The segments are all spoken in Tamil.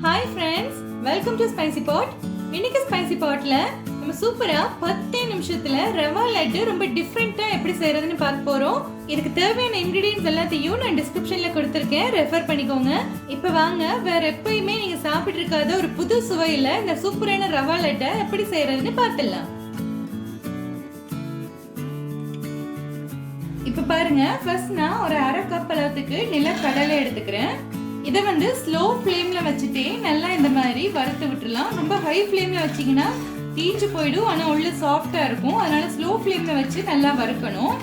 Hi friends, welcome to Spicy Pot. இன்னைக்கு ஸ்பைசி பாட்ல நம்ம சூப்பரா 10 நிமிஷத்துல ரவா லட்டு ரொம்ப டிஃபரெண்டா எப்படி செய்யறதுன்னு பார்க்க போறோம். இதுக்கு தேவையான இன்கிரிடியன்ட்ஸ் எல்லாத்தையும் நான் டிஸ்கிரிப்ஷன்ல கொடுத்திருக்கேன், ரெஃபர் பண்ணிக்கோங்க. இப்போ வாங்க வேற எப்பயுமே நீங்க சாப்பிட்டு இருக்காத ஒரு புது சுவையில இந்த சூப்பரான ரவா லட்டை எப்படி செய்யறதுன்னு பார்த்துடலாம். இப்போ பாருங்க, ஃபர்ஸ்ட் நான் ஒரு அரை கப் அளவுக்கு நிலக்கடலை எடுத்துக்கிறேன். இதை வந்து ஸ்லோ ஃப்ளேமில் வச்சுட்டே நல்லா இந்த மாதிரி வறுத்து விட்டுடலாம். ரொம்ப ஹை ஃப்ளேமில் வச்சிங்கன்னா தீஞ்சு போயிடும், ஆனால் உள்ள சாஃப்டாக இருக்கும். அதனால் ஸ்லோ ஃப்ளேமில் வச்சு நல்லா வறுக்கணும்.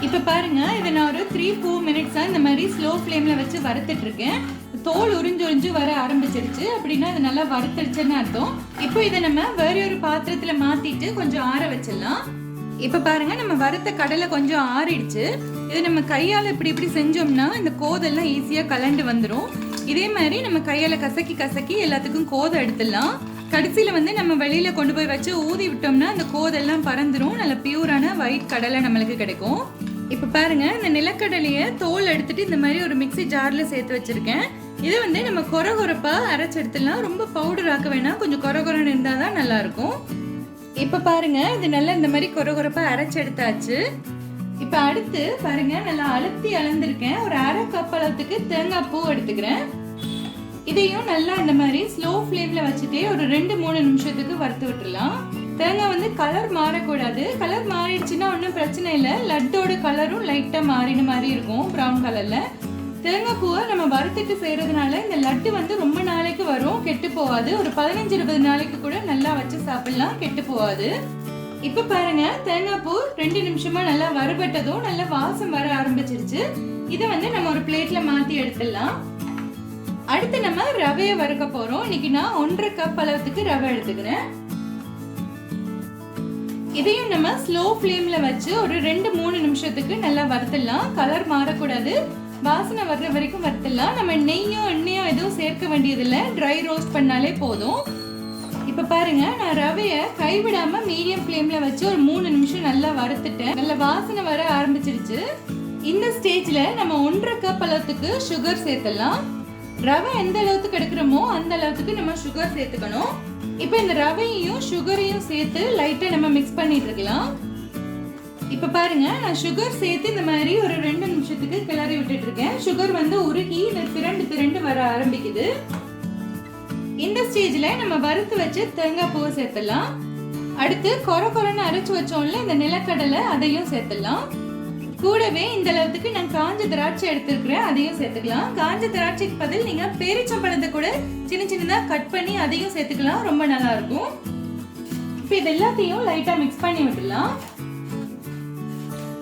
இப்போ பாருங்கள், இதை நான் ஒரு 3-4 மினிட்ஸாக இந்த மாதிரி ஸ்லோ ஃப்ளேமில் வச்சு வறுத்துட்ருக்கேன். தோல் உறிஞ்சு வர ஆரம்பிச்சிருச்சு அப்படின்னா அது நல்லா வறுத்துடுச்சுன்னு அர்த்தம். இப்போ இதை நம்ம வேற ஒரு பாத்திரத்தில் மாற்றிட்டு கொஞ்சம் ஆற வச்சிடலாம். இப்போ பாருங்க, நம்ம வறுத்த கடலை கொஞ்சம் ஆறிடுச்சு. இதை நம்ம கையால் இப்படி செஞ்சோம்னா இந்த கோதெல்லாம் ஈஸியாக கலண்டு வந்துடும். இதே மாதிரி நம்ம கையால் கசக்கி எல்லாத்துக்கும் கோதை எடுத்துடலாம். கடைசியில் வந்து நம்ம வெளியில் கொண்டு போய் வச்சு ஊதி விட்டோம்னா அந்த கோதெல்லாம் பறந்துடும். நல்ல பியூரான ஒயிட் கடலை நம்மளுக்கு கிடைக்கும். இப்போ பாருங்க, இந்த நிலக்கடலையை தோல் எடுத்துட்டு இந்த மாதிரி ஒரு மிக்ஸி ஜாரில் சேர்த்து வச்சிருக்கேன். இதை வந்து நம்ம கொரகொரப்பாக அரைச்சி எடுத்துடலாம். ரொம்ப பவுடர் ஆக்க வேணாம், கொஞ்சம் கொரகொரன்னு இருந்தால் தான் நல்லா இருக்கும். இப்போ பாருங்க, இது நல்லா இந்த மாதிரி கொரகொரப்பா அரைச்சி எடுத்தாச்சு. இப்போ அடுத்து பாருங்க, நல்லா அழுத்தி அளந்திருக்கேன். ஒரு அரை கப் அளவுக்கு தேங்காய் பூ எடுத்துக்கிறேன். இதையும் நல்லா இந்த மாதிரி ஸ்லோ ஃப்ளேம்ல வச்சுட்டே ஒரு 2-3 நிமிஷத்துக்கு வறுத்து விட்டுடலாம். தேங்காய் வந்து கலர் மாறக்கூடாது. கலர் மாறிடுச்சுன்னா ஒன்றும் பிரச்சனை இல்லை. லட்டோட கலரும் லைட்டா மாறின மாதிரி இருக்கும், ப்ரௌன் கலர்ல. தேங்காய் பூவை நம்ம வறுத்துட்டு செய்யறதுனால இந்த லட்டு வந்து ரொம்ப நாளைக்கு வரும், கெட்டு போகாது. ஒரு 15-20 நாளைக்கு கூட நல்லா வச்சு சாப்பிடலாம், கெட்டு போகாது. இப்ப பாருங்க, தேங்காய் பூ 2 நிமிஷமா நல்லா வறுபட்டதும் நல்லா வாசம் வர ஆரம்பிச்சிருச்சு. இதை வந்து நம்ம ஒரு பிளேட்ல மாத்தி எடுத்துடலாம். அடுத்து நம்ம ரவையை வறுக்க போறோம். இன்னைக்கு நான் 1.5 கப் அளவுக்கு ரவை எடுத்துக்கிறேன். இதையும் நம்ம ஸ்லோ ஃப்ளேம்ல வச்சு ஒரு 2-3 நிமிஷத்துக்கு நல்லா வறுத்துடலாம். கலர் மாறக்கூடாது, வாசனை வர்ற வரைக்கும் வறுத்துடலாம். நம்ம நெய்யோ எண்ணெயோ எதுவும் சேர்க்க வேண்டியதில்லை, ட்ரை ரோஸ்ட் பண்ணாலே போதும். இப்போ பாருங்க, நான் ரவையை கைவிடாம மீடியம் ஃப்ளேம்ல வச்சு ஒரு 3 நிமிஷம் நல்லா வறுத்துட்டேன். நல்ல வாசனை வர ஆரம்பிச்சிருச்சு. இந்த ஸ்டேஜ்ல நம்ம 1.5 கப் அளவுக்கு சுகர் சேர்த்துடலாம். ரவை எந்த அளவுக்கு எடுக்கிறோமோ அந்த அளவுக்கு நம்ம சுகர் சேர்த்துக்கணும். இப்போ இந்த ரவையையும் சுகரையும் சேர்த்து லைட்டா நம்ம மிக்ஸ் பண்ணிட்டு இருக்கலாம். இப்ப பாருங்க, நான் சுகர் சேர்த்து இந்த மாதிரி ஒரு 2 நிமிஷத்துக்கு கிளறி விட்டுட்டு இருக்கேன். சுகர் வந்து உருகி திரண்டு வர ஆரம்பிக்குது. இந்த ஸ்டேஜ்ல நம்ம வறுத்து வச்சு தேங்காய் பூவை சேர்த்துடலாம். அடுத்து கொரன்னு அரைச்சு வச்சோம்ல இந்த நிலக்கடலை, அதையும் சேர்த்துடலாம். கூடவே இந்த அளவுக்கு நான் காஞ்ச திராட்சை எடுத்துருக்கிறேன், அதையும் சேர்த்துக்கலாம். காஞ்ச திராட்சைக்கு பதில் நீங்க பேரிச்சம்பழத்தை கூட சின்னதா கட் பண்ணி அதையும் சேர்த்துக்கலாம், ரொம்ப நல்லா இருக்கும். இப்ப இது எல்லாத்தையும் லைட்டா மிக்ஸ் பண்ணி விட்டுடலாம்.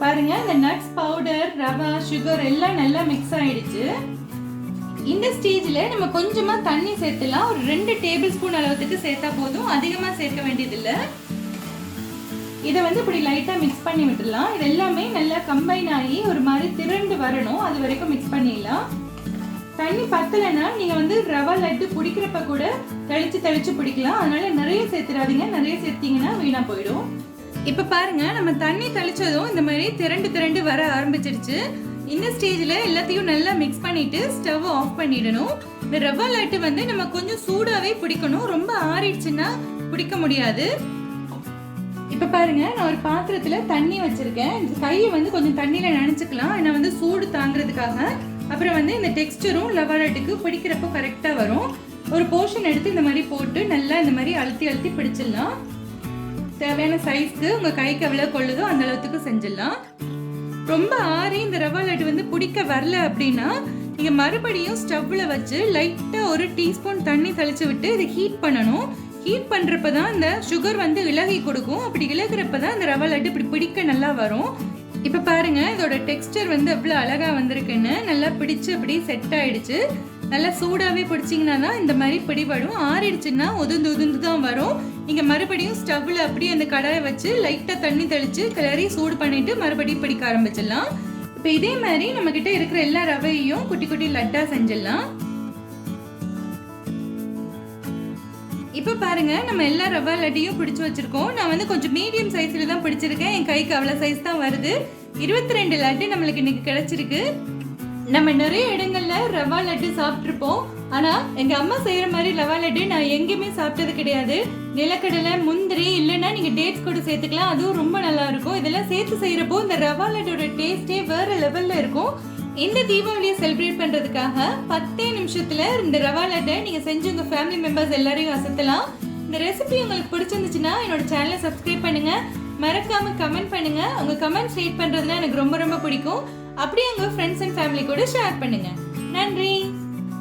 பாருங்க, இந்த நட்ஸ் பவுடர், ரவா, சுகர் எல்லாம் நல்லா மிக்ஸ் ஆயிடுச்சு. இந்த ஸ்டேஜ்ல நம்ம கொஞ்சமா தண்ணி சேர்த்துலாம். ஒரு 2 டேபிள் ஸ்பூன் அளவுக்கு சேர்த்தா போதும், அதிகமா சேர்க்க வேண்டியதில்லை. இதை வந்து இப்படி லைட்டா மிக்ஸ் பண்ணி விட்டுடலாம். இது எல்லாமே நல்லா கம்பைன் ஆகி ஒரு மாதிரி திரண்டு வரணும், அது வரைக்கும் மிக்ஸ் பண்ணிடலாம். தண்ணி பத்தலைன்னா நீங்க வந்து ரவா லட்டு பிடிக்கிறப்ப கூட தெளிச்சு பிடிக்கலாம். அதனால நிறைய சேர்த்துடாதீங்க, நிறைய சேர்த்தீங்கன்னா வீணா போயிடும். இப்ப பாருங்க, நம்ம தண்ணி தெளிச்சதும் இந்த மாதிரி திரண்டு வர ஆரம்பிச்சிருச்சு. இந்த ஸ்டேஜ்ல எல்லாத்தையும் நல்லா மிக்ஸ் பண்ணிட்டு ஸ்டவ் ஆஃப் பண்ணிடணும். இந்த ரவா லட்டு வந்து நம்ம கொஞ்சம் சூடாவே பிடிக்கணும், ரொம்ப ஆறிடுச்சுன்னா பிடிக்க முடியாது. இப்ப பாருங்க, நான் ஒரு பாத்திரத்துல தண்ணி வச்சிருக்கேன். கையை வந்து கொஞ்சம் தண்ணியில நனைச்சுக்கலாம், ஏன்னா வந்து சூடு தாங்கிறதுக்காக. அப்புறம் வந்து இந்த டெக்ஸ்டரும் ரவா லட்டுக்கு பிடிக்கிறப்ப கரெக்டா வரும். ஒரு போர்ஷன் எடுத்து இந்த மாதிரி போட்டு நல்லா இந்த மாதிரி அழுத்தி பிடிச்சிடலாம். தேவையான சைஸ்க்கு உங்க கைக்கு எவ்வளவு கொள்ளுதோ அந்த அளவுக்கு செஞ்சிடலாம். ரொம்ப ஆறி இந்த ரவா லட்டு வந்து பிடிக்க வரல அப்படின்னா நீங்க மறுபடியும் ஸ்டவ்ல வச்சு லைட்டா ஒரு டீஸ்பூன் தண்ணி தெளிச்சு விட்டு இதை ஹீட் பண்ணணும். ஹீட் பண்றப்பதான் இந்த சுகர் வந்து இலகி கொடுக்கும். அப்படி இலகுறப்பதான் இந்த ரவா லட்டு இப்படி பிடிக்க நல்லா வரும். இப்ப பாருங்க, இதோட டெக்ஸ்டர் வந்து எவ்வளவு அழகா வந்திருக்குன்னு. நல்லா பிடிச்சு அப்படி செட் ஆயிடுச்சு. நல்லா சூடாவே பிடிச்சிங்கன்னா தான் இந்த மாதிரி பிடிபடும். ஆறிடுச்சுன்னா உதுந்து தான் வரும். நீங்க மறுபடியும் ஸ்டவ்ல அப்படியே அந்த கடாயை வச்சு லைட்டா தண்ணி தெளிச்சு கிளறி சூடு பண்ணிட்டு மறுபடியும் பிடிக்க ஆரம்பிச்சிடலாம். இப்ப இதே மாதிரி நம்ம கிட்ட இருக்கிற எல்லா ரவையையும் குட்டி லட்டா செஞ்சிடலாம். இப்ப பாருங்க, நம்ம எல்லா ரவா லட்டையும் பிடிச்சு வச்சிருக்கோம். நான் வந்து கொஞ்சம் மீடியம் சைஸ்ல தான் பிடிச்சிருக்கேன். என் கைக்கு அவ்வளவு சைஸ் தான் வருது. 22 லட்டு நம்மளுக்கு இன்னைக்கு கிடைச்சிருக்கு. நம்ம நிறைய இடங்கள்ல ரவா லட்டு சாப்பிட்டுருப்போம். ஆனா எங்க அம்மா செய்யற மாதிரி ரவா லட்டு நான் எங்கேயுமே சாப்பிட்டது கிடையாது. நிலக்கடலை, முந்திரி இல்லைன்னா நீங்க டேட்ஸ் கூட சேர்த்துக்கலாம். அதுவும் ரொம்ப நல்லா இருக்கும். இதெல்லாம் சேர்த்து செய்யறப்போ இந்த ரவா லட்டோட டேஸ்டே வேற லெவல்ல இருக்கும். இந்த தீபாவளியை செலிப்ரேட் பண்றதுக்காக 10 நிமிஷத்துல இந்த ரவா லட்டை நீங்க செஞ்சு உங்க ஃபேமிலி மெம்பர்ஸ் எல்லாரையும் அசத்தலாம். இந்த ரெசிபி உங்களுக்கு பிடிச்சிருந்துச்சுன்னா என்னோட சேனலை சப்ஸ்கிரைப் பண்ணுங்க. மறக்காம கமெண்ட் பண்ணுங்க. உங்க கமெண்ட்ஸ் ரீட் பண்றதுனா எனக்கு ரொம்ப ரொம்ப பிடிக்கும். அப்படியே உங்க ஃப்ரெண்ட்ஸ் அண்ட் ஃபேமிலி கூட ஷேர் பண்ணுங்க. நன்றி.